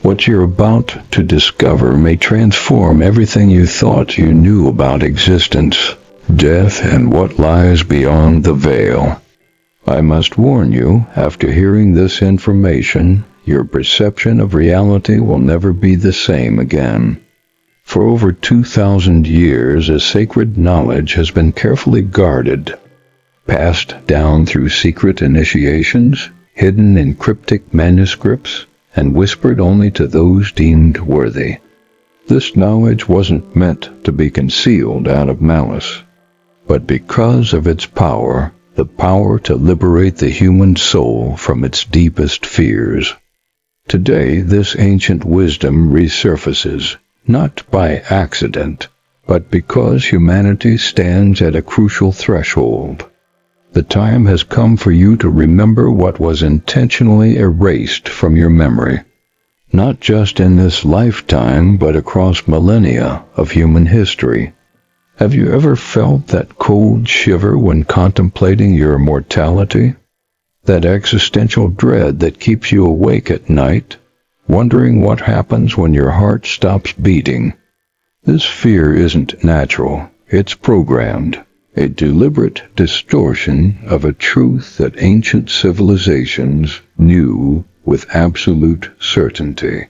What you're about to discover may transform everything you thought you knew about existence, death, and what lies beyond the veil. I must warn you, after hearing this information, your perception of reality will never be the same again. For over 2,000 years, a sacred knowledge has been carefully guarded, passed down through secret initiations, hidden in cryptic manuscripts, and whispered only to those deemed worthy. This knowledge wasn't meant to be concealed out of malice, but because of its power, the power to liberate the human soul from its deepest fears. Today, this ancient wisdom resurfaces, not by accident, but because humanity stands at a crucial threshold. The time has come for you to remember what was intentionally erased from your memory, not just in this lifetime, but across millennia of human history. Have you ever felt that cold shiver when contemplating your mortality? That existential dread that keeps you awake at night, wondering what happens when your heart stops beating? This fear isn't natural, it's programmed. A deliberate distortion of a truth that ancient civilizations knew with absolute certainty.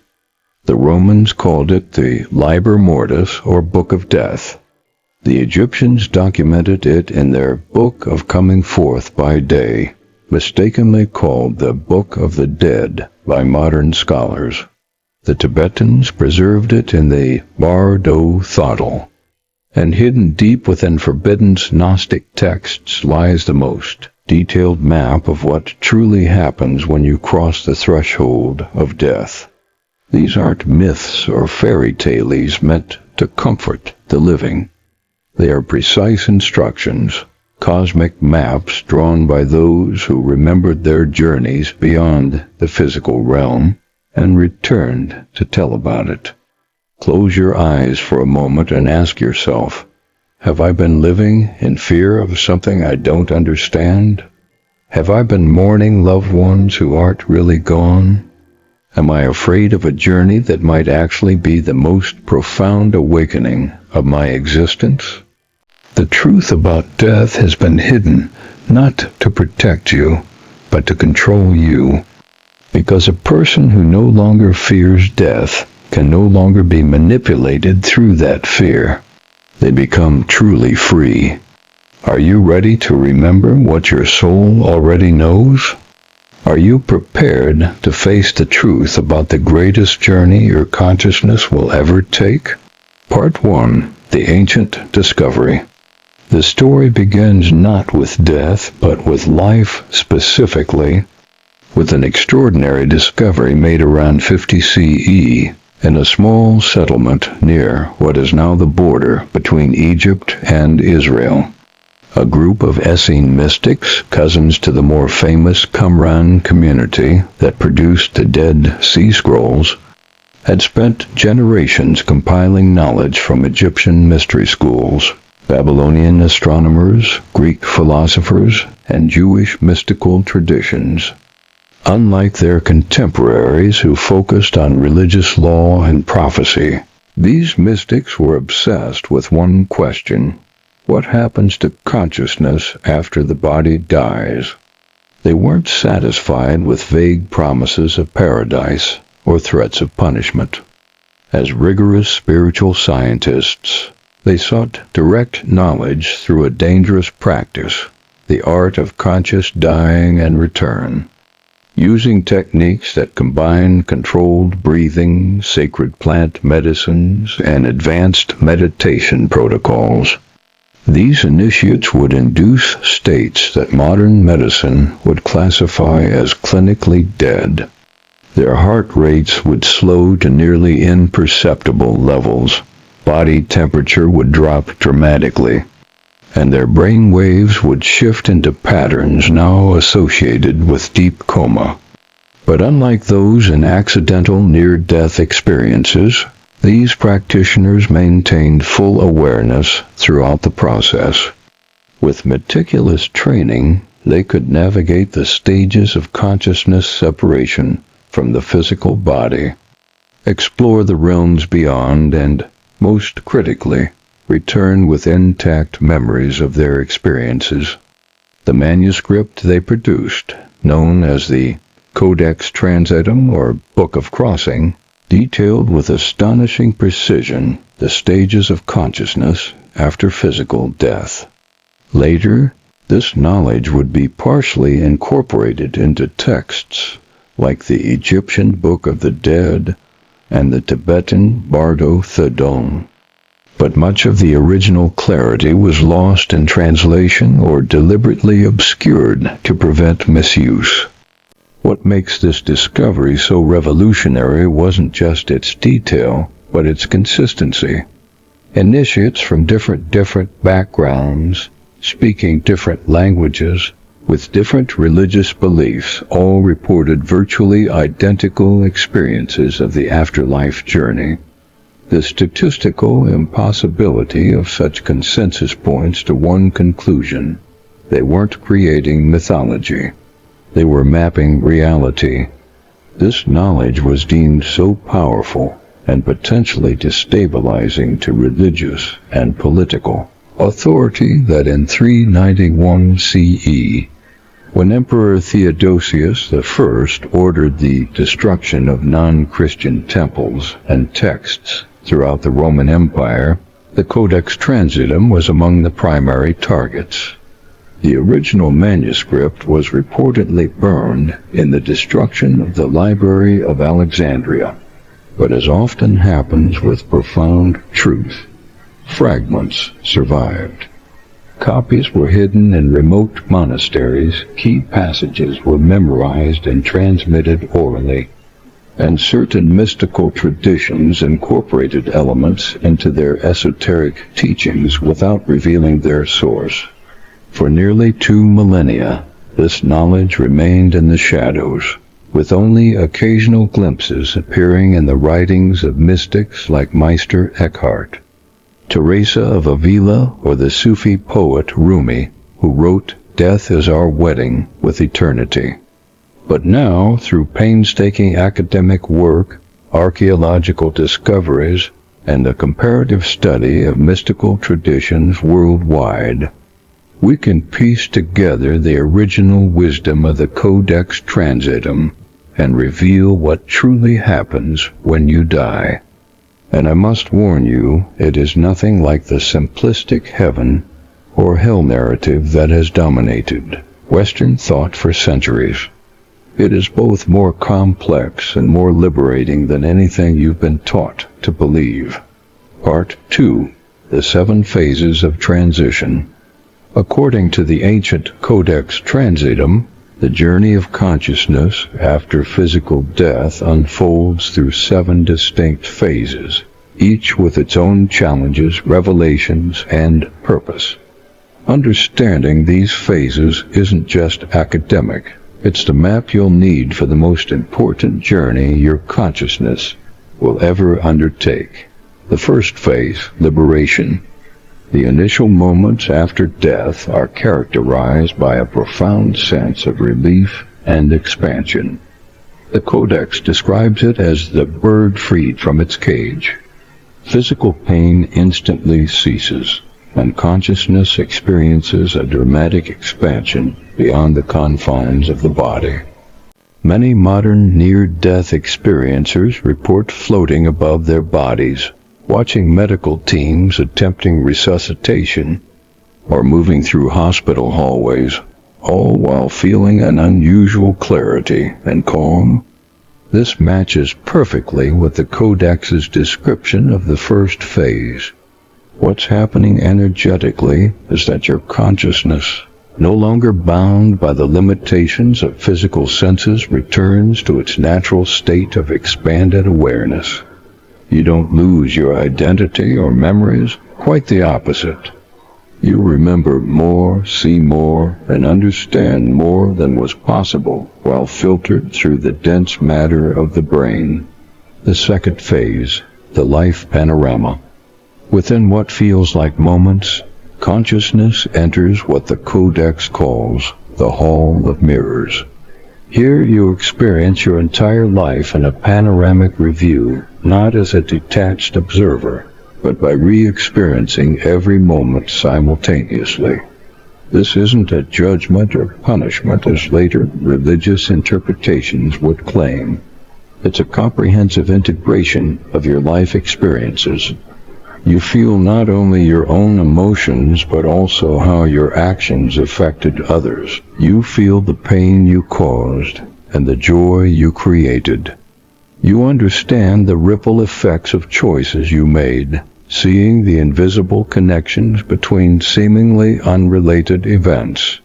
The Romans called it the Liber Mortis, or Book of Death. The Egyptians documented it in their Book of Coming Forth by Day, mistakenly called the Book of the Dead by modern scholars. The Tibetans preserved it in the Bardo Thodal. And hidden deep within forbidden Gnostic texts lies the most detailed map of what truly happens when you cross the threshold of death. These aren't myths or fairy tales meant to comfort the living. They are precise instructions, cosmic maps drawn by those who remembered their journeys beyond the physical realm and returned to tell about it. Close your eyes for a moment and ask yourself, have I been living in fear of something I don't understand? Have I been mourning loved ones who aren't really gone? Am I afraid of a journey that might actually be the most profound awakening of my existence? The truth about death has been hidden, not to protect you, but to control you. Because a person who no longer fears death can no longer be manipulated through that fear. They become truly free. Are you ready to remember what your soul already knows? Are you prepared to face the truth about the greatest journey your consciousness will ever take? Part 1. The Ancient Discovery. The story begins not with death, but with life specifically, with an extraordinary discovery made around 50 CE. In a small settlement near what is now the border between Egypt and Israel. A group of Essene mystics, cousins to the more famous Qumran community that produced the Dead Sea Scrolls, had spent generations compiling knowledge from Egyptian mystery schools, Babylonian astronomers, Greek philosophers, and Jewish mystical traditions. Unlike their contemporaries who focused on religious law and prophecy, these mystics were obsessed with one question: what happens to consciousness after the body dies? They weren't satisfied with vague promises of paradise or threats of punishment. As rigorous spiritual scientists, they sought direct knowledge through a dangerous practice, the art of conscious dying and return. Using techniques that combine controlled breathing, sacred plant medicines, and advanced meditation protocols. These initiates would induce states that modern medicine would classify as clinically dead. Their heart rates would slow to nearly imperceptible levels, body temperature would drop dramatically, and their brain waves would shift into patterns now associated with deep coma. But unlike those in accidental near-death experiences, these practitioners maintained full awareness throughout the process. With meticulous training, they could navigate the stages of consciousness separation from the physical body. explore the realms beyond, and, most critically, return with intact memories of their experiences. The manuscript they produced, known as the Codex Transitum or Book of Crossing, detailed with astonishing precision the stages of consciousness after physical death. Later, this knowledge would be partially incorporated into texts like the Egyptian Book of the Dead and the Tibetan Bardo Thedon. But much of the original clarity was lost in translation or deliberately obscured to prevent misuse. What makes this discovery so revolutionary wasn't just its detail, but its consistency. Initiates from different backgrounds, speaking different languages, with different religious beliefs, all reported virtually identical experiences of the afterlife journey. The statistical impossibility of such consensus points to one conclusion: they weren't creating mythology. They were mapping reality. This knowledge was deemed so powerful and potentially destabilizing to religious and political authority that in 391 CE, when Emperor Theodosius I ordered the destruction of non-Christian temples and texts throughout the Roman Empire, the Codex Transitum was among the primary targets. The original manuscript was reportedly burned in the destruction of the Library of Alexandria, but as often happens with profound truth, fragments survived. Copies were hidden in remote monasteries, key passages were memorized and transmitted orally, and certain mystical traditions incorporated elements into their esoteric teachings without revealing their source. For nearly 2 millennia, this knowledge remained in the shadows, with only occasional glimpses appearing in the writings of mystics like Meister Eckhart, Teresa of Avila, or the Sufi poet Rumi, who wrote "Death is our wedding with eternity." But now, through painstaking academic work, archaeological discoveries, and a comparative study of mystical traditions worldwide, we can piece together the original wisdom of the Codex Transitum and reveal what truly happens when you die. And I must warn you, it is nothing like the simplistic heaven or hell narrative that has dominated Western thought for centuries. It is both more complex and more liberating than anything you've been taught to believe. Part 2. The 7 Phases of Transition. According to the ancient Codex Transitum, the journey of consciousness after physical death unfolds through 7 distinct phases, each with its own challenges, revelations, and purpose. Understanding these phases isn't just academic. It's the map you'll need for the most important journey your consciousness will ever undertake. The first phase, liberation. The initial moments after death are characterized by a profound sense of relief and expansion. The Codex describes it as the bird freed from its cage. Physical pain instantly ceases, and consciousness experiences a dramatic expansion beyond the confines of the body. Many modern near-death experiencers report floating above their bodies, watching medical teams attempting resuscitation, or moving through hospital hallways, all while feeling an unusual clarity and calm. This matches perfectly with the Codex's description of the first phase. What's happening energetically is that your consciousness, no longer bound by the limitations of physical senses, returns to its natural state of expanded awareness. You don't lose your identity or memories, quite the opposite. You remember more, see more, and understand more than was possible while filtered through the dense matter of the brain. The second phase, the life panorama. Within what feels like moments, consciousness enters what the Codex calls the Hall of Mirrors. Here you experience your entire life in a panoramic review, not as a detached observer, but by re-experiencing every moment simultaneously. This isn't a judgment or punishment as later religious interpretations would claim. It's a comprehensive integration of your life experiences. You feel not only your own emotions, but also how your actions affected others. You feel the pain you caused and the joy you created. You understand the ripple effects of choices you made, seeing the invisible connections between seemingly unrelated events.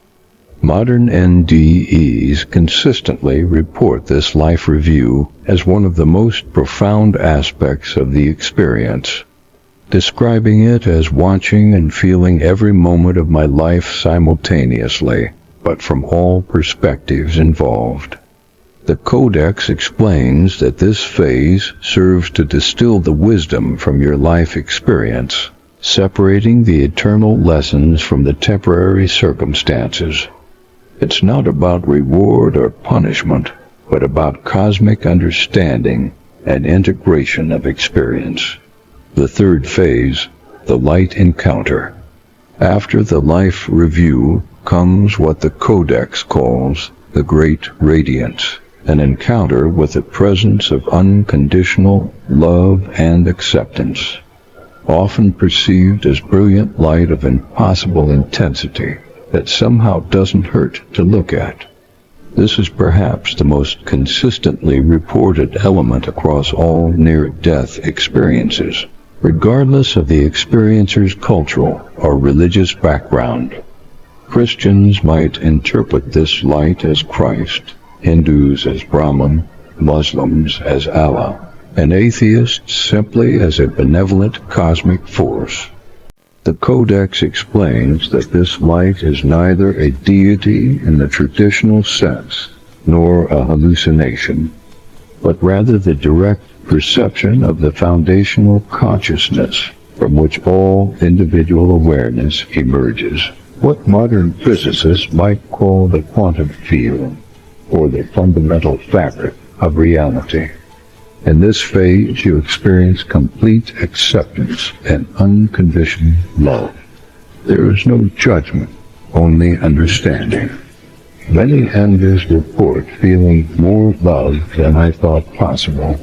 Modern NDEs consistently report this life review as one of the most profound aspects of the experience, describing it as watching and feeling every moment of my life simultaneously, but from all perspectives involved. The Codex explains that this phase serves to distill the wisdom from your life experience, separating the eternal lessons from the temporary circumstances. It's not about reward or punishment, but about cosmic understanding and integration of experience. The third phase, the light encounter. After the life review comes what the Codex calls the Great Radiance, an encounter with the presence of unconditional love and acceptance, often perceived as brilliant light of impossible intensity that somehow doesn't hurt to look at. This is perhaps the most consistently reported element across all near-death experiences, regardless of the experiencer's cultural or religious background. Christians might interpret this light as Christ, Hindus as Brahman, Muslims as Allah, and atheists simply as a benevolent cosmic force. The Codex explains that this light is neither a deity in the traditional sense, nor a hallucination, but rather the direct perception of the foundational consciousness from which all individual awareness emerges. What modern physicists might call the quantum field, or the fundamental fabric of reality. In this phase, you experience complete acceptance and unconditioned love. There is no judgment, only understanding. Many enders report feeling more love than I thought possible,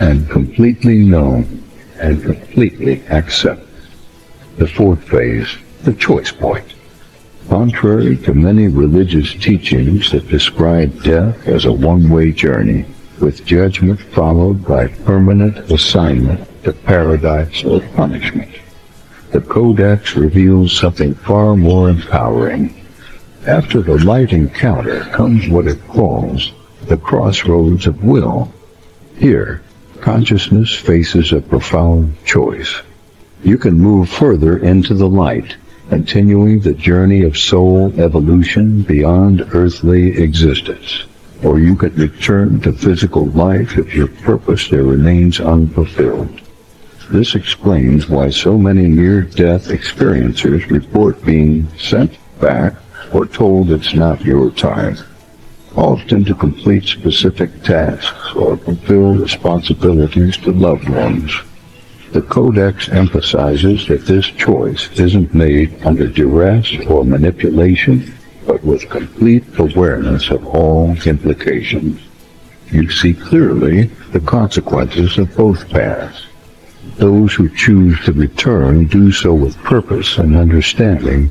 and completely known and completely accept. The fourth phase, the choice point. Contrary to many religious teachings that describe death as a one-way journey, with judgment followed by permanent assignment to paradise or punishment, the Codex reveals something far more empowering. After the light encounter comes what it calls the crossroads of will. Here, consciousness faces a profound choice. You can move further into the light, continuing the journey of soul evolution beyond earthly existence, or you could return to physical life if your purpose there remains unfulfilled. This explains why so many near-death experiencers report being sent back or told it's not your time, often to complete specific tasks or fulfill responsibilities to loved ones. The Codex emphasizes that this choice isn't made under duress or manipulation, but with complete awareness of all implications. You see clearly the consequences of both paths. Those who choose to return do so with purpose and understanding,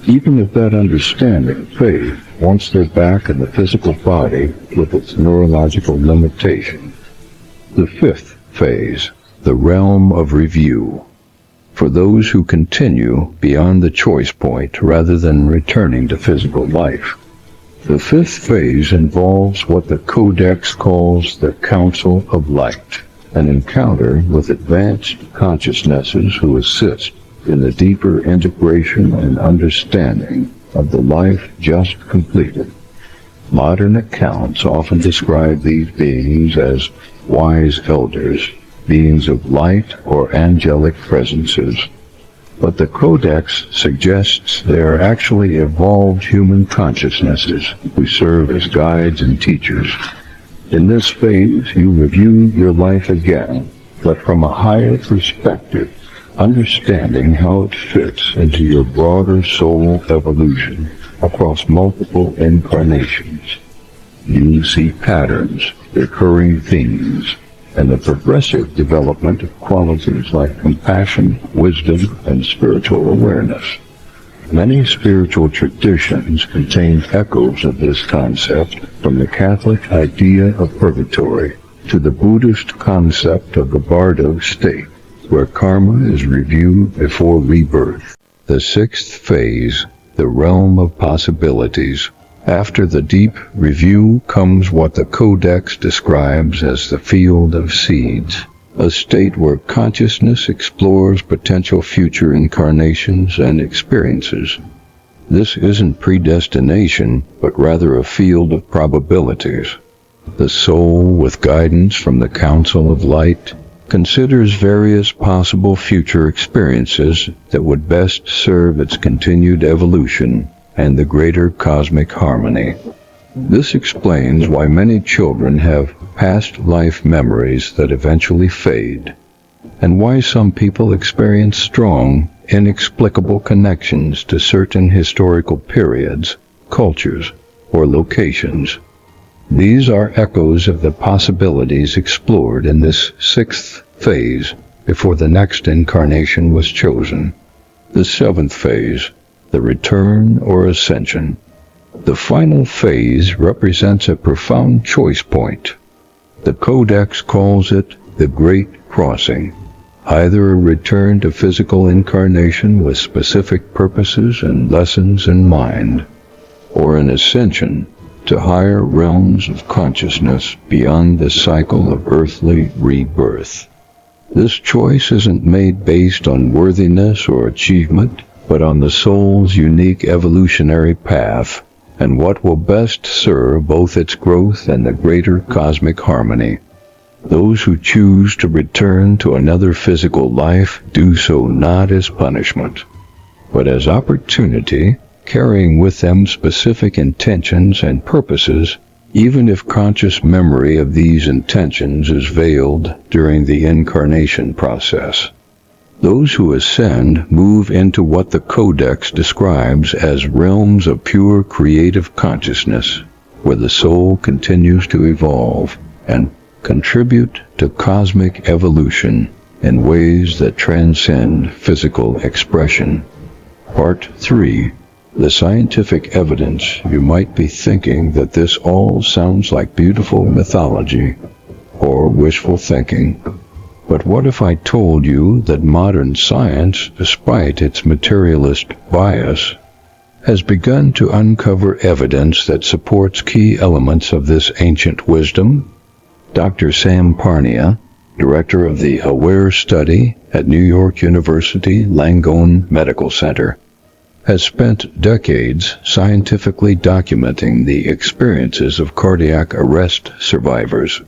even if that understanding fades once they're back in the physical body with its neurological limitations. The fifth phase, the realm of review. For those who continue beyond the choice point rather than returning to physical life. The fifth phase involves what the Codex calls the Council of Light, an encounter with advanced consciousnesses who assist in the deeper integration and understanding of the life just completed. Modern accounts often describe these beings as wise elders, beings of light or angelic presences. But the Codex suggests they are actually evolved human consciousnesses who serve as guides and teachers. In this phase, you review your life again, but from a higher perspective, understanding how it fits into your broader soul evolution across multiple incarnations. You see patterns, recurring themes, and the progressive development of qualities like compassion, wisdom, and spiritual awareness. Many spiritual traditions contain echoes of this concept, from the Catholic idea of purgatory to the Buddhist concept of the Bardo state, where karma is reviewed before rebirth. The sixth phase, the realm of possibilities. After the deep review comes what the Codex describes as the field of seeds, a state where consciousness explores potential future incarnations and experiences. This isn't predestination, but rather a field of probabilities. The soul, with guidance from the Council of Light, considers various possible future experiences that would best serve its continued evolution and the greater cosmic harmony. This explains why many children have past life memories that eventually fade, and why some people experience strong, inexplicable connections to certain historical periods, cultures, or locations. These are echoes of the possibilities explored in this sixth phase before the next incarnation was chosen. The seventh phase, the return or ascension. The final phase represents a profound choice point. The Codex calls it the Great Crossing, either a return to physical incarnation with specific purposes and lessons in mind, or an ascension to higher realms of consciousness beyond the cycle of earthly rebirth. This choice isn't made based on worthiness or achievement, but on the soul's unique evolutionary path and what will best serve both its growth and the greater cosmic harmony. Those who choose to return to another physical life do so not as punishment, but as opportunity, carrying with them specific intentions and purposes, even if conscious memory of these intentions is veiled during the incarnation process. Those who ascend move into what the Codex describes as realms of pure creative consciousness, where the soul continues to evolve and contribute to cosmic evolution in ways that transcend physical expression. Part 3. The scientific evidence. You might be thinking that this all sounds like beautiful mythology or wishful thinking. But what if I told you that modern science, despite its materialist bias, has begun to uncover evidence that supports key elements of this ancient wisdom? Dr. Sam Parnia, director of the AWARE study at New York University Langone Medical Center, has spent decades scientifically documenting the experiences of cardiac arrest survivors.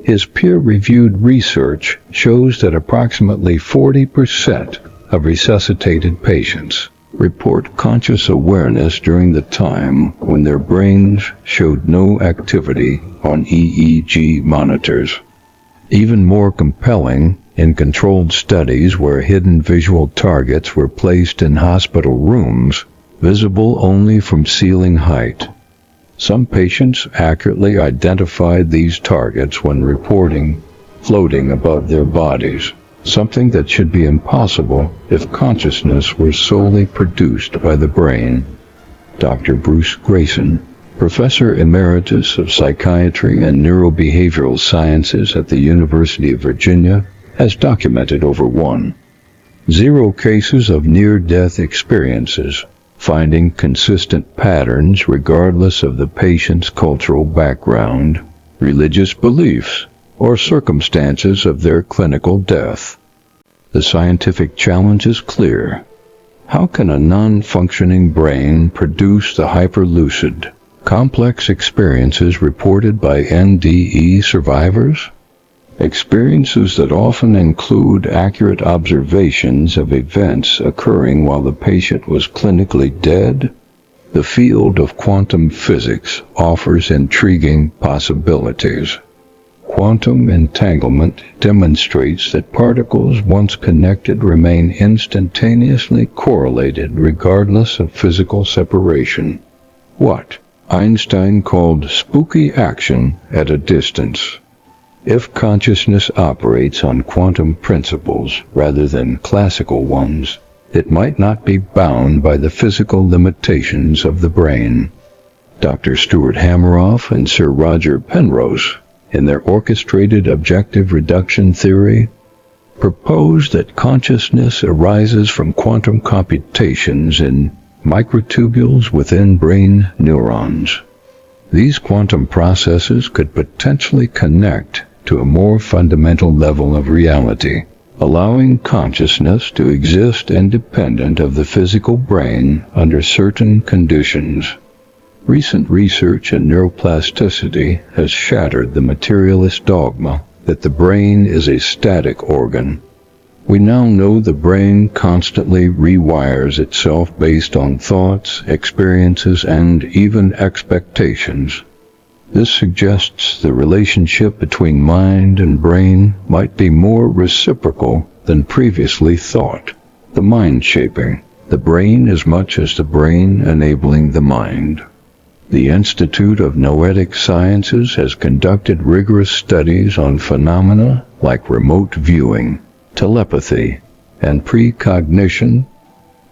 His peer-reviewed research shows that approximately 40% of resuscitated patients report conscious awareness during the time when their brains showed no activity on EEG monitors. Even more compelling, in controlled studies where hidden visual targets were placed in hospital rooms, visible only from ceiling height, some patients accurately identified these targets when reporting floating above their bodies, something that should be impossible if consciousness were solely produced by the brain. Dr. Bruce Grayson, Professor Emeritus of Psychiatry and Neurobehavioral Sciences at the University of Virginia, has documented over 1,0 cases of near-death experiences, finding consistent patterns regardless of the patient's cultural background, religious beliefs, or circumstances of their clinical death. The scientific challenge is clear. How can a non-functioning brain produce the hyperlucid, complex experiences reported by NDE survivors? experiences that often include accurate observations of events occurring while the patient was clinically dead. The field of quantum physics offers intriguing possibilities. Quantum entanglement demonstrates that particles once connected remain instantaneously correlated regardless of physical separation. What Einstein called spooky action at a distance. If consciousness operates on quantum principles rather than classical ones, it might not be bound by the physical limitations of the brain. Dr. Stuart Hameroff and Sir Roger Penrose, in their orchestrated objective reduction theory, propose that consciousness arises from quantum computations in microtubules within brain neurons. These quantum processes could potentially connect to a more fundamental level of reality, allowing consciousness to exist independent of the physical brain under certain conditions. Recent research in neuroplasticity has shattered the materialist dogma that the brain is a static organ. We now know the brain constantly rewires itself based on thoughts, experiences, and even expectations. This suggests the relationship between mind and brain might be more reciprocal than previously thought. The mind shaping the brain as much as the brain enabling the mind. The Institute of Noetic Sciences has conducted rigorous studies on phenomena like remote viewing, telepathy, and precognition,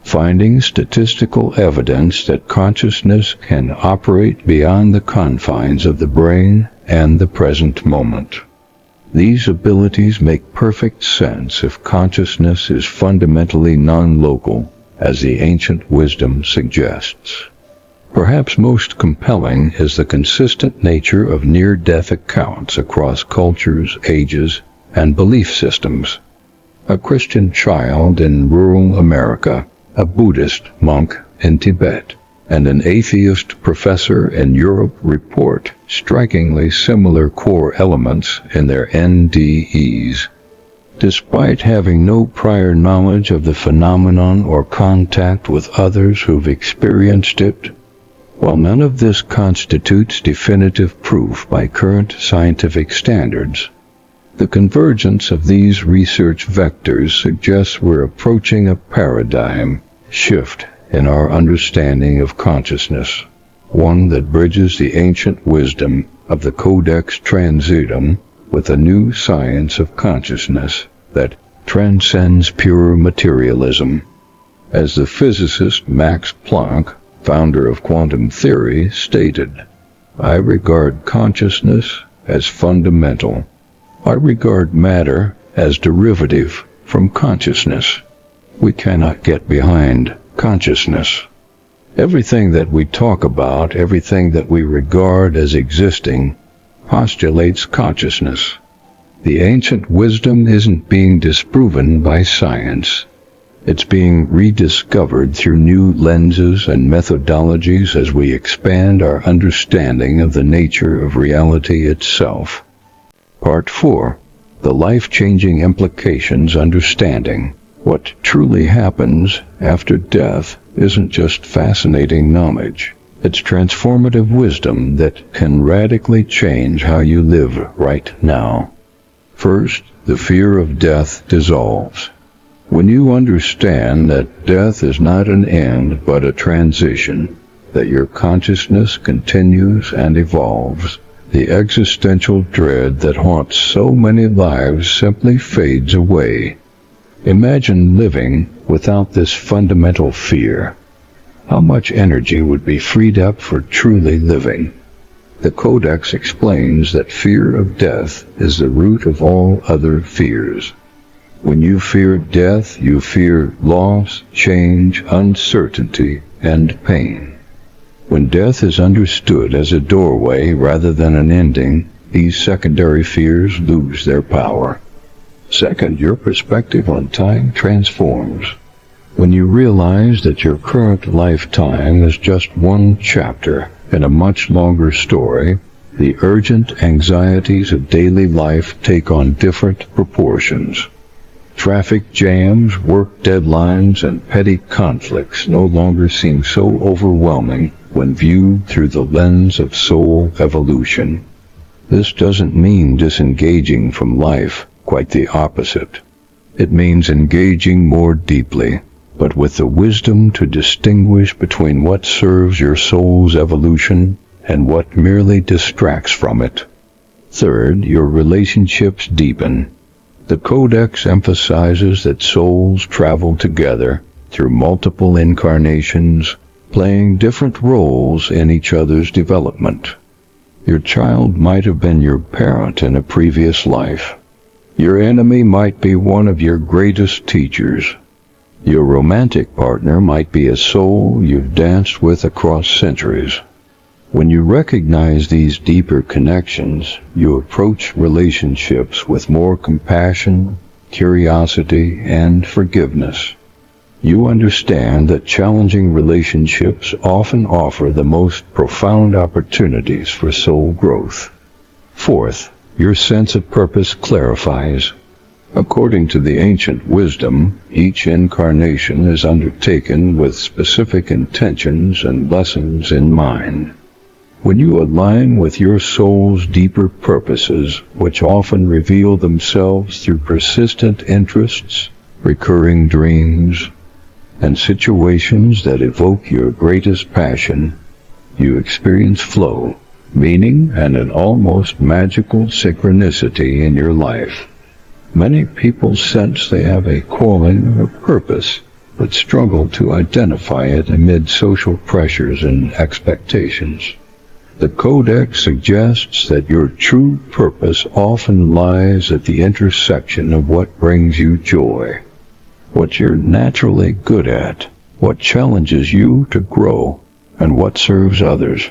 finding statistical evidence that consciousness can operate beyond the confines of the brain and the present moment. These abilities make perfect sense if consciousness is fundamentally non-local, as the ancient wisdom suggests. Perhaps most compelling is the consistent nature of near-death accounts across cultures, ages, and belief systems. A Christian child in rural America, a Buddhist monk in Tibet, and an atheist professor in Europe report strikingly similar core elements in their NDEs. Despite having no prior knowledge of the phenomenon or contact with others who've experienced it, while none of this constitutes definitive proof by current scientific standards, the convergence of these research vectors suggests we're approaching a paradigm shift in our understanding of consciousness, one that bridges the ancient wisdom of the Codex Transitum with a new science of consciousness that transcends pure materialism. As the physicist Max Planck, founder of quantum theory, stated, "I regard consciousness as fundamental. I regard matter as derivative from consciousness. We cannot get behind consciousness. Everything that we talk about, everything that we regard as existing, postulates consciousness. The ancient wisdom isn't being disproven by science. It's being rediscovered through new lenses and methodologies as we expand our understanding of the nature of reality itself." Part 4. The Life-Changing Implications Understanding. What truly happens after death isn't just fascinating knowledge. It's transformative wisdom that can radically change how you live right now. First, the fear of death dissolves. When you understand that death is not an end but a transition, that your consciousness continues and evolves, the existential dread that haunts so many lives simply fades away. Imagine living without this fundamental fear. How much energy would be freed up for truly living? The Codex explains that fear of death is the root of all other fears. When you fear death, you fear loss, change, uncertainty, and pain. When death is understood as a doorway rather than an ending, these secondary fears lose their power. Second, your perspective on time transforms. When you realize that your current lifetime is just one chapter in a much longer story, the urgent anxieties of daily life take on different proportions. Traffic jams, work deadlines, and petty conflicts no longer seem so overwhelming when viewed through the lens of soul evolution. This doesn't mean disengaging from life, quite the opposite. It means engaging more deeply, but with the wisdom to distinguish between what serves your soul's evolution and what merely distracts from it. Third, your relationships deepen. The Codex emphasizes that souls travel together through multiple incarnations, playing different roles in each other's development. Your child might have been your parent in a previous life. Your enemy might be one of your greatest teachers. Your romantic partner might be a soul you've danced with across centuries. When you recognize these deeper connections, you approach relationships with more compassion, curiosity, and forgiveness. You understand that challenging relationships often offer the most profound opportunities for soul growth. Fourth, your sense of purpose clarifies. According to the ancient wisdom, each incarnation is undertaken with specific intentions and lessons in mind. When you align with your soul's deeper purposes, which often reveal themselves through persistent interests, recurring dreams, and situations that evoke your greatest passion, you experience flow, meaning, and an almost magical synchronicity in your life. Many people sense they have a calling or purpose, but struggle to identify it amid social pressures and expectations. The Codex suggests that your true purpose often lies at the intersection of what brings you joy, what you're naturally good at, what challenges you to grow, and what serves others.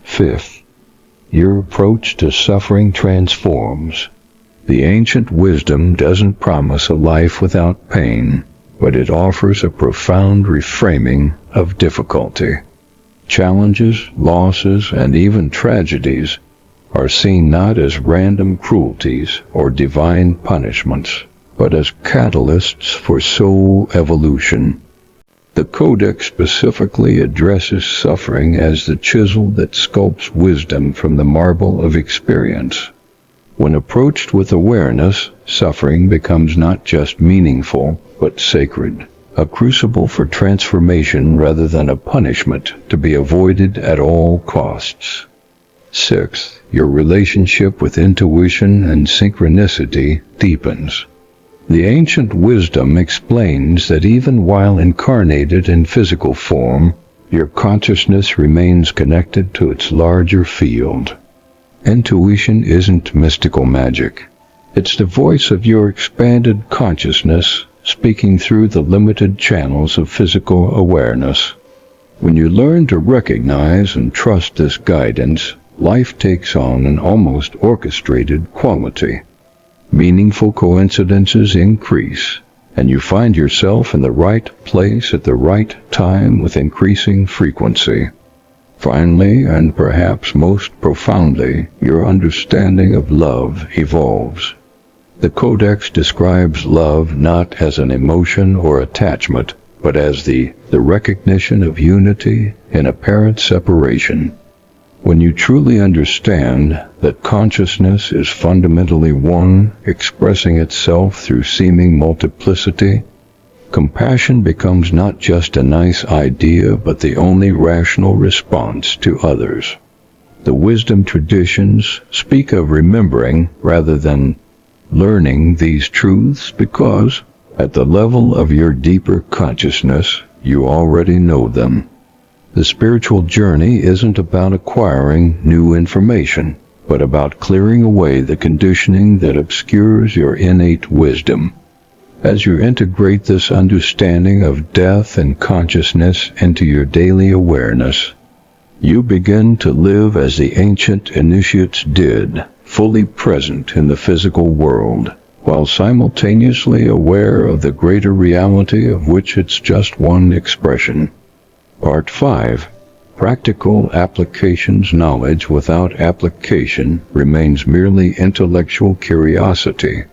Fifth, your approach to suffering transforms. The ancient wisdom doesn't promise a life without pain, but it offers a profound reframing of difficulty. Challenges, losses, and even tragedies are seen not as random cruelties or divine punishments, but as catalysts for soul evolution. The Codex specifically addresses suffering as the chisel that sculpts wisdom from the marble of experience. When approached with awareness, suffering becomes not just meaningful, but sacred. A crucible for transformation rather than a punishment to be avoided at all costs. Sixth, your relationship with intuition and synchronicity deepens. The ancient wisdom explains that even while incarnated in physical form, your consciousness remains connected to its larger field. Intuition isn't mystical magic. It's the voice of your expanded consciousness speaking through the limited channels of physical awareness. When you learn to recognize and trust this guidance, life takes on an almost orchestrated quality. Meaningful coincidences increase, and you find yourself in the right place at the right time with increasing frequency. Finally, and perhaps most profoundly, your understanding of love evolves. The Codex describes love not as an emotion or attachment, but as the recognition of unity in apparent separation. When you truly understand that consciousness is fundamentally one, expressing itself through seeming multiplicity, compassion becomes not just a nice idea, but the only rational response to others. The wisdom traditions speak of remembering rather than learning these truths because, at the level of your deeper consciousness, you already know them. The spiritual journey isn't about acquiring new information, but about clearing away the conditioning that obscures your innate wisdom. As you integrate this understanding of death and consciousness into your daily awareness, you begin to live as the ancient initiates did, fully present in the physical world, while simultaneously aware of the greater reality of which it's just one expression. Part 5. Practical applications knowledge without application remains merely intellectual curiosity.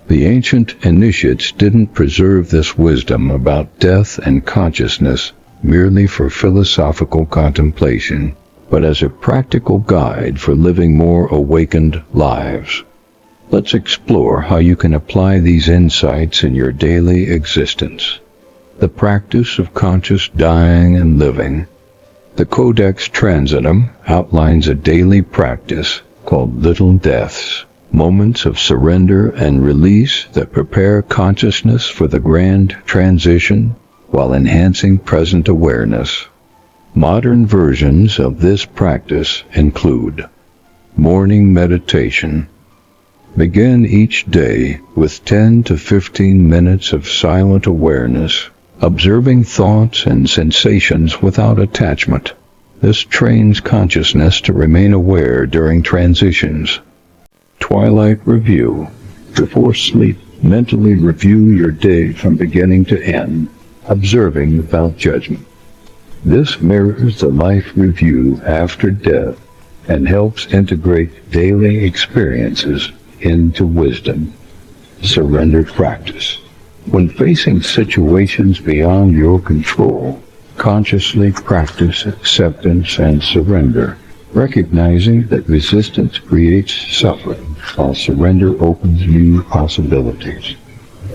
The ancient initiates didn't preserve this wisdom about death and consciousness merely for philosophical contemplation, but as a practical guide for living more awakened lives. Let's explore how you can apply these insights in your daily existence. The practice of conscious dying and living. The Codex Transitum outlines a daily practice called little deaths, moments of surrender and release that prepare consciousness for the grand transition while enhancing present awareness. Modern versions of this practice include morning meditation. Begin each day with 10 to 15 minutes of silent awareness, observing thoughts and sensations without attachment. This trains consciousness to remain aware during transitions. Twilight review. Before sleep, mentally review your day from beginning to end, observing without judgment. This mirrors the life review after death and helps integrate daily experiences into wisdom. Surrender practice. When facing situations beyond your control, consciously practice acceptance and surrender, recognizing that resistance creates suffering, while surrender opens new possibilities.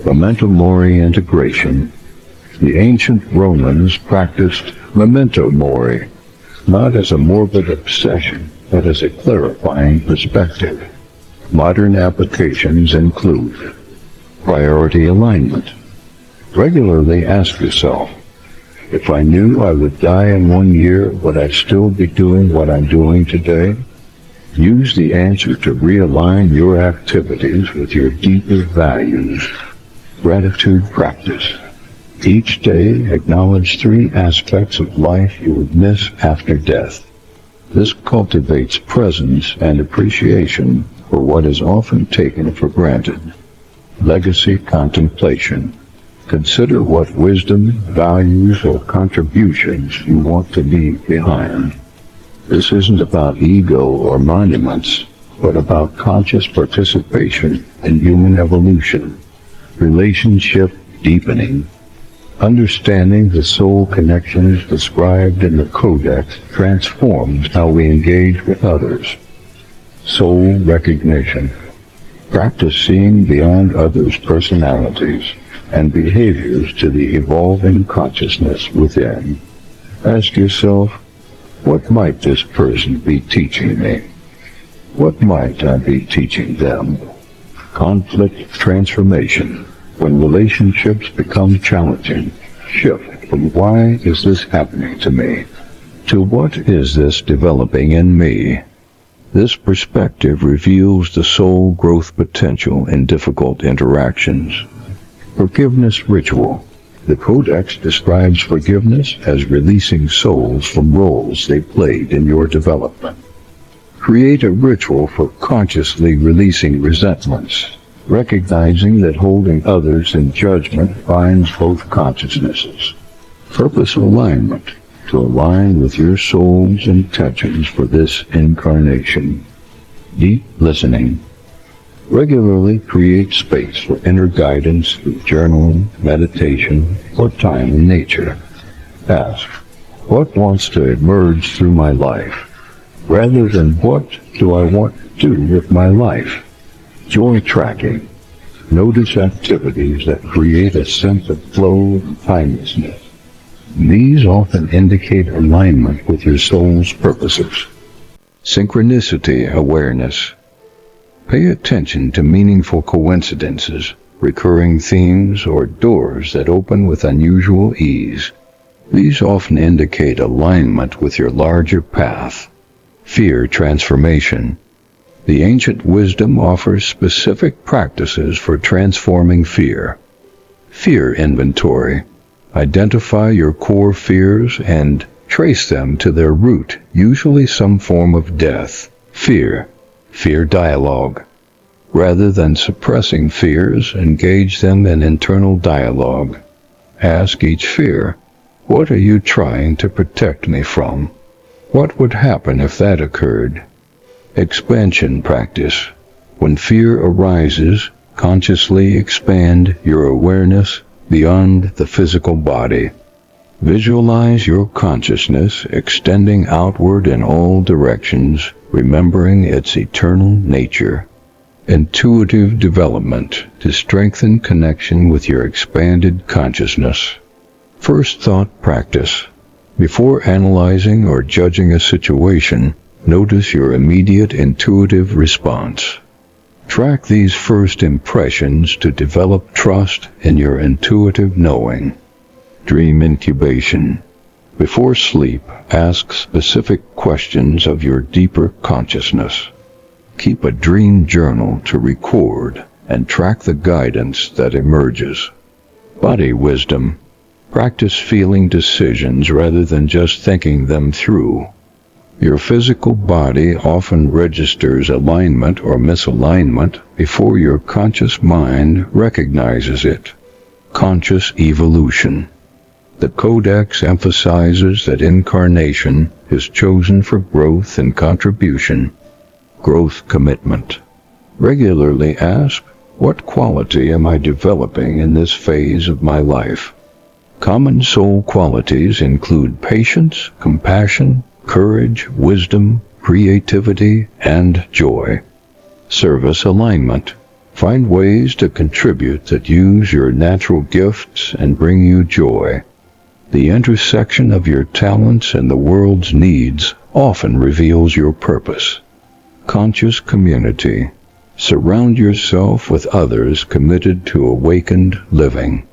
Memento mori integration. The ancient Romans practiced memento mori, not as a morbid obsession, but as a clarifying perspective. Modern applications include priority alignment. Regularly ask yourself, if I knew I would die in 1 year, would I still be doing what I'm doing today? Use the answer to realign your activities with your deeper values. Gratitude practice. Each day, acknowledge 3 aspects of life you would miss after death. This cultivates presence and appreciation for what is often taken for granted. Legacy contemplation. Consider what wisdom, values, or contributions you want to leave behind. This isn't about ego or monuments, but about conscious participation in human evolution. Relationship deepening. Understanding the soul connections described in the Codex transforms how we engage with others. Soul recognition. Practice seeing beyond others' personalities and behaviors to the evolving consciousness within. Ask yourself, what might this person be teaching me? What might I be teaching them? Conflict transformation. When relationships become challenging, shift from why is this happening to me to what is this developing in me? This perspective reveals the soul growth potential in difficult interactions. Forgiveness ritual. The Codex describes forgiveness as releasing souls from roles they played in your development. Create a ritual for consciously releasing resentments, recognizing that holding others in judgment binds both consciousnesses. Purpose alignment. To align with your soul's intentions for this incarnation. Deep listening. Regularly create space for inner guidance through journaling, meditation, or time in nature. Ask, what wants to emerge through my life, rather than what do I want to do with my life? Joy tracking. Notice activities that create a sense of flow and timelessness. These often indicate alignment with your soul's purposes. Synchronicity awareness. Pay attention to meaningful coincidences, recurring themes, or doors that open with unusual ease. These often indicate alignment with your larger path. Fear transformation. The ancient wisdom offers specific practices for transforming fear. Fear inventory. Identify your core fears and trace them to their root, usually some form of death. Fear dialogue. Rather than suppressing fears, engage them in internal dialogue. Ask each fear, what are you trying to protect me from? What would happen if that occurred? Expansion practice. When fear arises, consciously expand your awareness beyond the physical body. Visualize your consciousness extending outward in all directions, remembering its eternal nature. Intuitive development to strengthen connection with your expanded consciousness. First thought practice. Before analyzing or judging a situation, notice your immediate intuitive response. Track these first impressions to develop trust in your intuitive knowing. Dream incubation. Before sleep, ask specific questions of your deeper consciousness. Keep a dream journal to record and track the guidance that emerges. Body wisdom. Practice feeling decisions rather than just thinking them through. Your physical body often registers alignment or misalignment before your conscious mind recognizes it. Conscious evolution. The Codex emphasizes that incarnation is chosen for growth and contribution. Growth commitment. Regularly ask, what quality am I developing in this phase of my life? Common soul qualities include patience, compassion, courage, wisdom, creativity, and joy. Service alignment. Find ways to contribute that use your natural gifts and bring you joy. The intersection of your talents and the world's needs often reveals your purpose. Conscious community. Surround yourself with others committed to awakened living.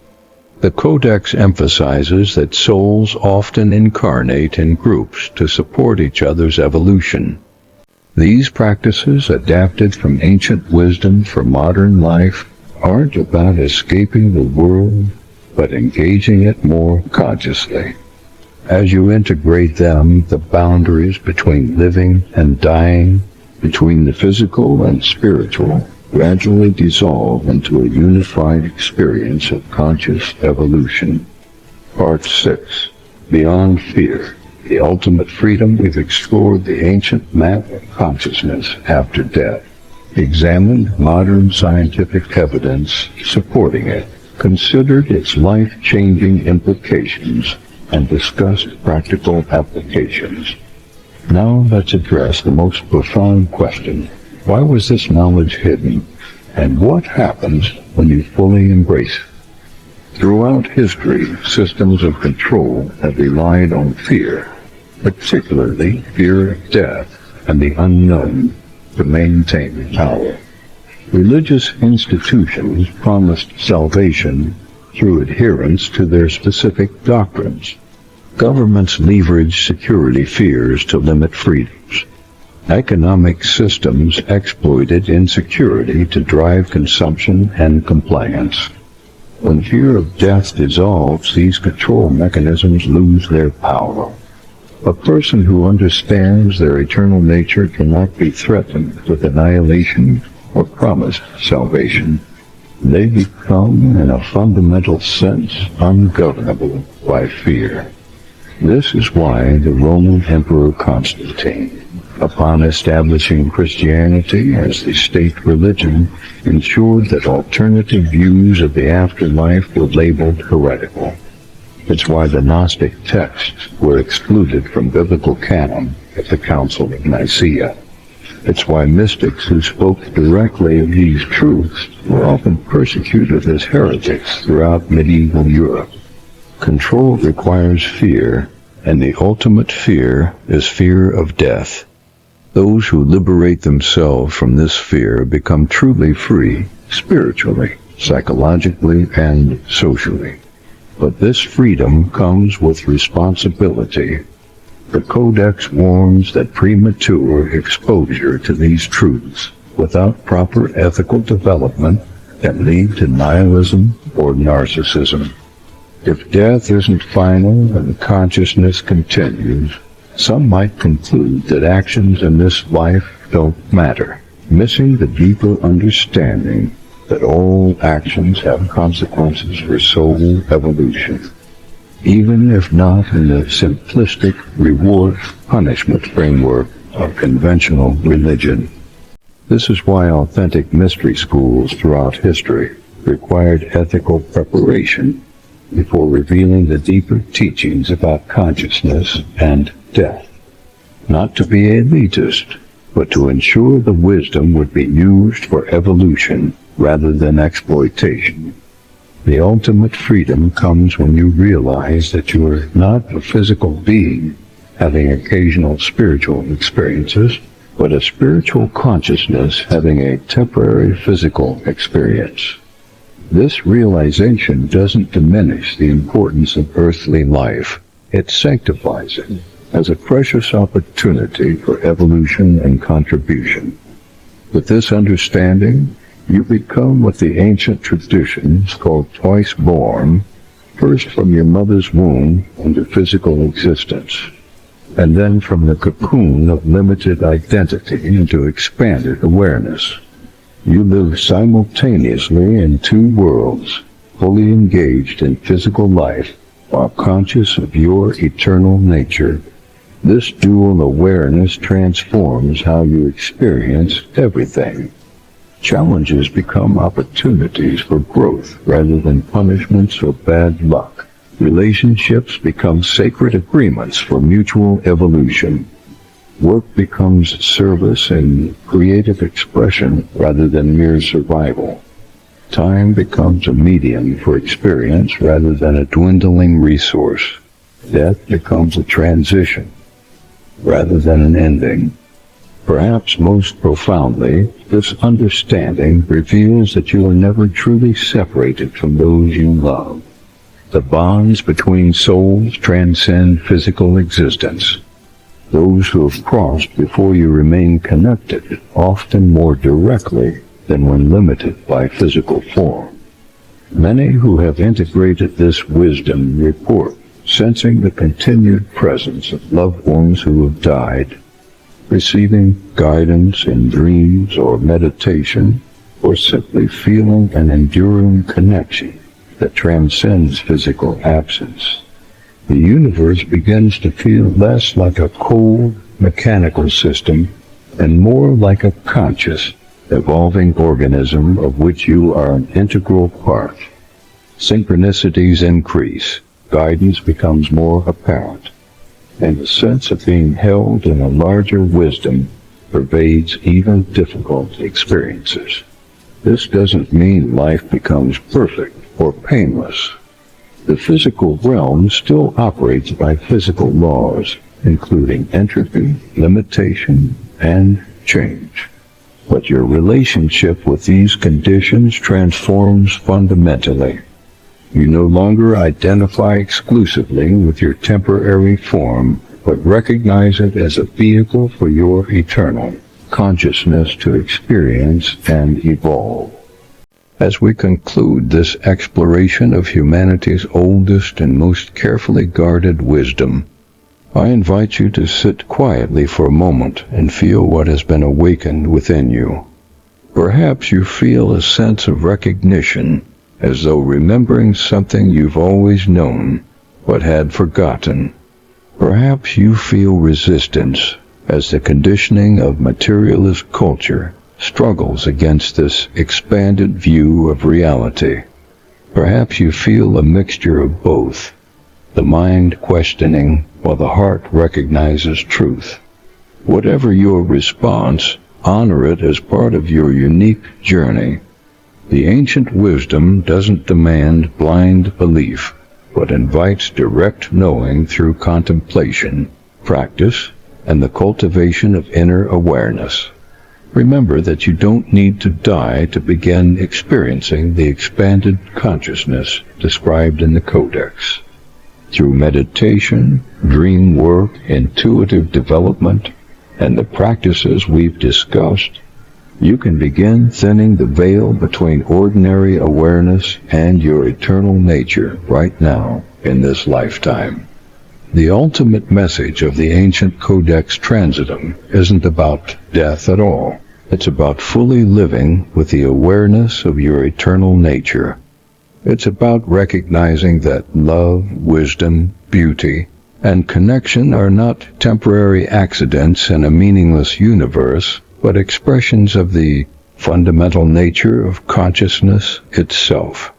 The Codex emphasizes that souls often incarnate in groups to support each other's evolution. These practices, adapted from ancient wisdom for modern life, aren't about escaping the world, but engaging it more consciously. As you integrate them, the boundaries between living and dying, between the physical and spiritual, gradually dissolve into a unified experience of conscious evolution. Part 6. Beyond Fear. The Ultimate Freedom. We've explored the ancient map of consciousness after death, examined modern scientific evidence supporting it, considered its life-changing implications, and discussed practical applications. Now let's address the most profound question. Why was this knowledge hidden? And what happens when you fully embrace it? Throughout history, systems of control have relied on fear, particularly fear of death and the unknown, to maintain power. Religious institutions promised salvation through adherence to their specific doctrines. Governments leveraged security fears to limit freedoms. Economic systems exploited insecurity to drive consumption and compliance. When fear of death dissolves, these control mechanisms lose their power. A person who understands their eternal nature cannot be threatened with annihilation or promised salvation. They become, in a fundamental sense, ungovernable by fear. This is why the Roman Emperor Constantine, upon establishing Christianity as the state religion, ensured that alternative views of the afterlife were labeled heretical. It's why the Gnostic texts were excluded from biblical canon at the Council of Nicaea. It's why mystics who spoke directly of these truths were often persecuted as heretics throughout medieval Europe. Control requires fear, and the ultimate fear is fear of death. Those who liberate themselves from this fear become truly free, spiritually, psychologically, and socially. But this freedom comes with responsibility. The Codex warns that premature exposure to these truths without proper ethical development can lead to nihilism or narcissism. If death isn't final and consciousness continues, some might conclude that actions in this life don't matter, missing the deeper understanding that all actions have consequences for soul evolution. even if not in the simplistic reward-punishment framework of conventional religion. This is why authentic mystery schools throughout history required ethical preparation before revealing the deeper teachings about consciousness and death. Not to be elitist, but to ensure the wisdom would be used for evolution rather than exploitation. The ultimate freedom comes when you realize that you are not a physical being having occasional spiritual experiences, but a spiritual consciousness having a temporary physical experience. This realization doesn't diminish the importance of earthly life. It sanctifies it as a precious opportunity for evolution and contribution. With this understanding, you become what the ancient traditions called twice born, first from your mother's womb into physical existence, and then from the cocoon of limited identity into expanded awareness. You live simultaneously in two worlds, fully engaged in physical life while conscious of your eternal nature. This dual awareness transforms how you experience everything. Challenges become opportunities for growth rather than punishments or bad luck. Relationships become sacred agreements for mutual evolution. Work becomes service and creative expression rather than mere survival. Time becomes a medium for experience rather than a dwindling resource. Death becomes a transition rather than an ending. Perhaps most profoundly, this understanding reveals that you are never truly separated from those you love. The bonds between souls transcend physical existence. Those who have crossed before you remain connected, often more directly than when limited by physical form. Many who have integrated this wisdom report sensing the continued presence of loved ones who have died, receiving guidance in dreams or meditation, or simply feeling an enduring connection that transcends physical absence. The universe begins to feel less like a cold, mechanical system and more like a conscious, evolving organism of which you are an integral part. Synchronicities increase, guidance becomes more apparent, and the sense of being held in a larger wisdom pervades even difficult experiences. This doesn't mean life becomes perfect or painless. The physical realm still operates by physical laws, including entropy, limitation, and change. But your relationship with these conditions transforms fundamentally. You no longer identify exclusively with your temporary form, but recognize it as a vehicle for your eternal consciousness to experience and evolve. As we conclude this exploration of humanity's oldest and most carefully guarded wisdom, I invite you to sit quietly for a moment and feel what has been awakened within you. Perhaps you feel a sense of recognition, as though remembering something you've always known but had forgotten. Perhaps you feel resistance as the conditioning of materialist culture struggles against this expanded view of reality. Perhaps you feel a mixture of both, the mind questioning while the heart recognizes truth. Whatever your response, honor it as part of your unique journey. The ancient wisdom doesn't demand blind belief, but invites direct knowing through contemplation, practice, and the cultivation of inner awareness. Remember that you don't need to die to begin experiencing the expanded consciousness described in the Codex. Through meditation, dream work, intuitive development, and the practices we've discussed, you can begin thinning the veil between ordinary awareness and your eternal nature right now in this lifetime. The ultimate message of the ancient Codex Transitum isn't about death at all. It's about fully living with the awareness of your eternal nature. It's about recognizing that love, wisdom, beauty, and connection are not temporary accidents in a meaningless universe, but expressions of the fundamental nature of consciousness itself.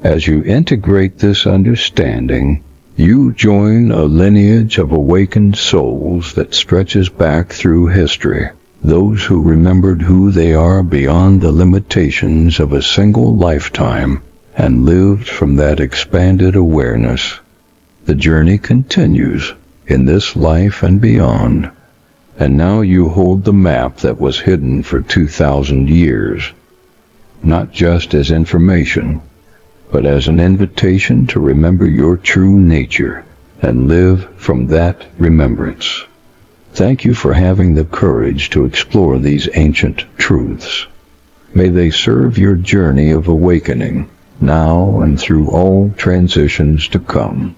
As you integrate this understanding, you join a lineage of awakened souls that stretches back through history, those who remembered who they are beyond the limitations of a single lifetime and lived from that expanded awareness. The journey continues in this life and beyond. And now you hold the map that was hidden for 2,000 years, not just as information, but as an invitation to remember your true nature and live from that remembrance. Thank you for having the courage to explore these ancient truths. May they serve your journey of awakening now and through all transitions to come.